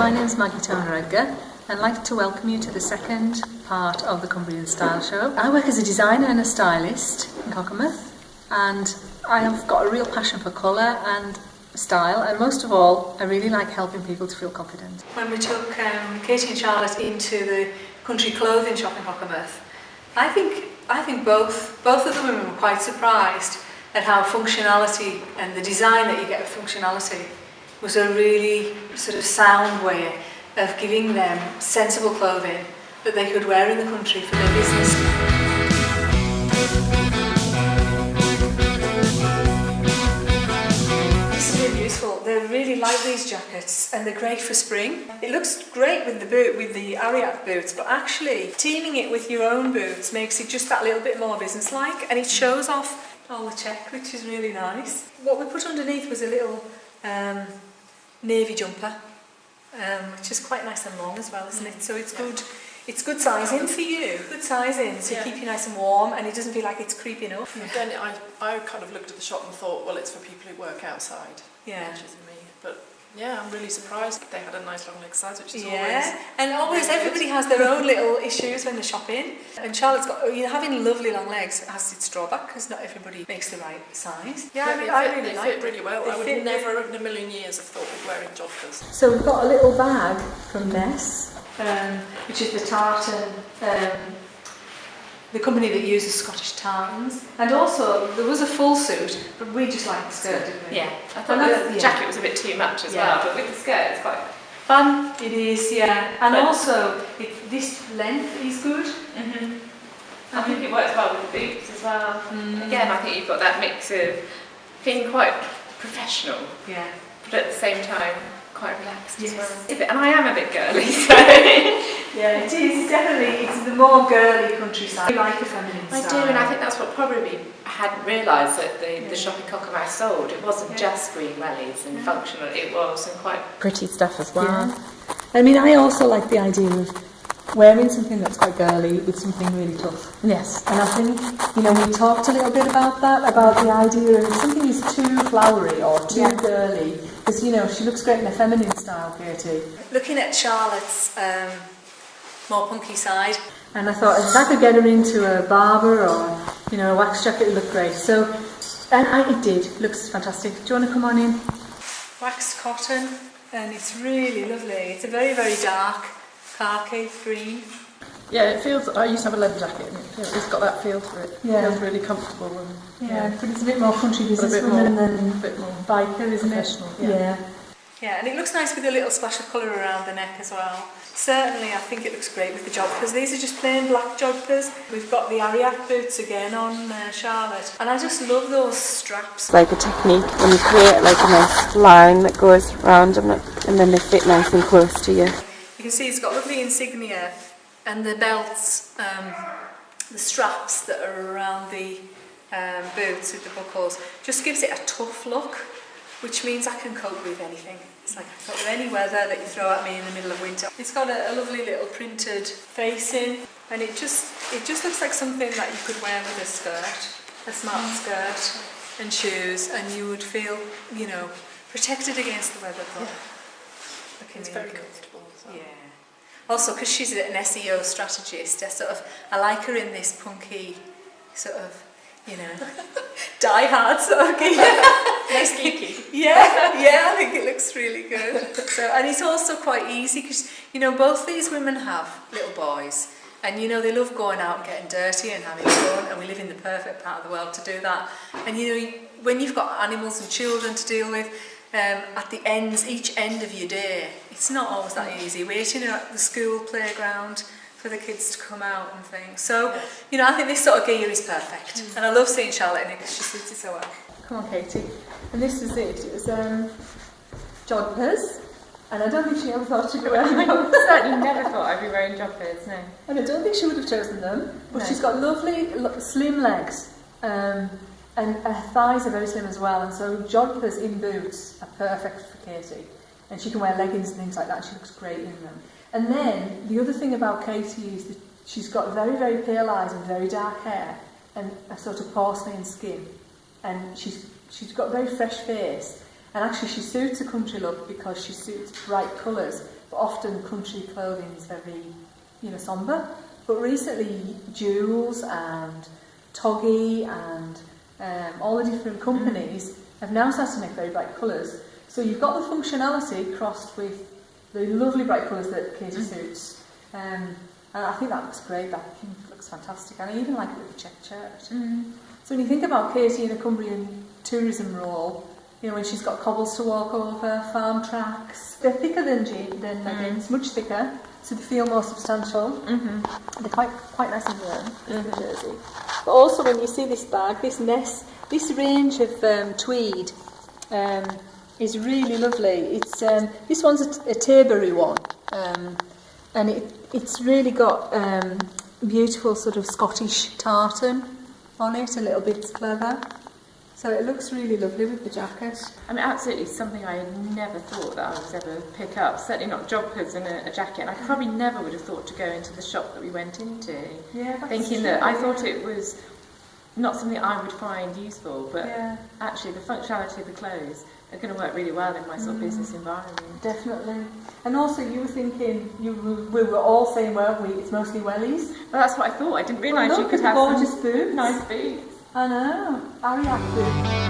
my name is Maggi Toner-Edgar and I'd like to welcome you to the second part of the Cumbrian Style Show. I work as a designer and a stylist in Cockermouth, and I have got a real passion for colour and style, and most of all I really like helping people to feel confident. When we took Katie and Charlotte into the country clothing shop in Cockermouth, I think both of the women were quite surprised at how functionality and the design that you get with functionality was a really sort of sound way of giving them sensible clothing that they could wear in the country for their business. This is really useful. They really like these jackets and they're great for spring. It looks great with the Ariat boots, but actually teaming it with your own boots makes it just that little bit more business-like, and it shows off all the check, which is really nice. What we put underneath was a little navy jumper, which is quite nice and long as well, isn't it? So it's good. It's good sizing for you. Good sizing to keep you nice and warm, and it doesn't feel like it's creeping up. Again, I kind of looked at the shop and thought, well, it's for people who work outside. Yeah. Which isn't me. But yeah, I'm really surprised they had a nice long leg size, which is always everybody has their own little issues when they're shopping. And Charlotte's got, having lovely long legs has its drawback because not everybody makes the right size. Yeah, I really like it really well. I would never in a million years have thought of wearing joggers. So we've got a little bag from Ness, which is the tartan, the company that uses Scottish tartans. And also there was a full suit, but we just liked the skirt, didn't we? Yeah, I thought the jacket was a bit too much as well, but with the skirt it's quite fun. It is, yeah. And also this length is good. I think it works well with the boots as well. Again, I think you've got that mix of being quite professional, but at the same time quite relaxed as well. And I am a bit girly, so yeah, it is definitely. It's the more girly countryside. I like a feminine style. I do, and I think that's what probably I hadn't realised that the shop in Cockermouth sold. It wasn't just green wellies and functional. It was some quite pretty stuff as well. Yeah. I mean, I also like the idea of wearing something that's quite girly with something really tough. Yes. And I think, we talked a little bit about that, about the idea of if something is too flowery or too girly, because, she looks great in a feminine style, Katie. Looking at Charlotte's more punky side, and I thought if I could get her into a barber or, a wax jacket, it would look great. So, it did. It looks fantastic. Do you want to come on in? Waxed cotton, and it's really lovely. It's a very, very dark khaki green. Yeah, it feels. I used to have a leather jacket, and it's got that feel to it. Yeah. It feels really comfortable. And, but it's a bit more country businesswoman than a bit more biker, isn't it? Yeah, and it looks nice with a little splash of colour around the neck as well. Certainly, I think it looks great with the jodhpurs. These are just plain black jodhpurs. We've got the Ariat boots again on Charlotte, and I just love those straps. Like a technique when you create like a nice line that goes around them, and then they fit nice and close to you. You can see it's got lovely insignia, and the belts, the straps that are around the boots with the buckles, just gives it a tough look, which means I can cope with anything. It's like I can cope with any weather that you throw at me in the middle of winter. It's got a lovely little printed facing, and it just looks like something that you could wear with a skirt, a smart skirt and shoes, and you would feel, protected against the weather. it's very comfortable as well. Yeah. Also, because she's an SEO strategist, I like her in this punky sort of, die-hard sort of geek. Nice geeky. Yeah, I think it looks really good. So, and it's also quite easy because, both these women have little boys, and, they love going out and getting dirty and having fun, and we live in the perfect part of the world to do that. And, when you've got animals and children to deal with, at each end of your day, it's not always that easy, waiting at the school playground for the kids to come out and things. So, I think this sort of gear is perfect. And I love seeing Charlotte in it because she suits it so well. Come on, Katie. And this is it. It was jodhpurs. And I don't think she ever thought she'd be wearing them. I certainly never thought I'd be wearing jodhpurs, no. And I don't think she would have chosen them. But she's got lovely, slim legs. And her thighs are very slim as well. And so jodhpurs in boots are perfect for Katie. And she can wear leggings and things like that. And she looks great in them. And then the other thing about Katie is that she's got very, very pale eyes and very dark hair and a sort of porcelain skin. And she's got a very fresh face. And actually she suits a country look because she suits bright colours, but often country clothing is very, sombre. But recently Jules and Toggy and all the different companies have now started to make very bright colours. So you've got the functionality crossed with the lovely bright colours that Katie suits. And I think that looks great, that looks fantastic. And I even like it with a checked shirt. So when you think about Katie in a Cumbrian tourism role, when she's got cobbles to walk over, farm tracks, they're thicker than leggings, much thicker, so they feel more substantial. They're quite nice and warm, the jersey. But also when you see this bag, this range of tweed is really lovely. It's this one's a Tilbury one, and it's really got beautiful sort of Scottish tartan on it, a little bit clever. So it looks really lovely with the jacket. I mean, absolutely something I had never thought that I would ever pick up. Certainly not joggers and a jacket. And I probably never would have thought to go into the shop that we went into. Yeah, thinking that I thought it was not something I would find useful, but actually the functionality of the clothes are going to work really well in my sort of business environment. Definitely. And also you were thinking, we were all saying, weren't we, it's mostly wellies. Well, that's what I thought. I didn't realise you could have gorgeous boots. Nice boots. I know. Ariat boots.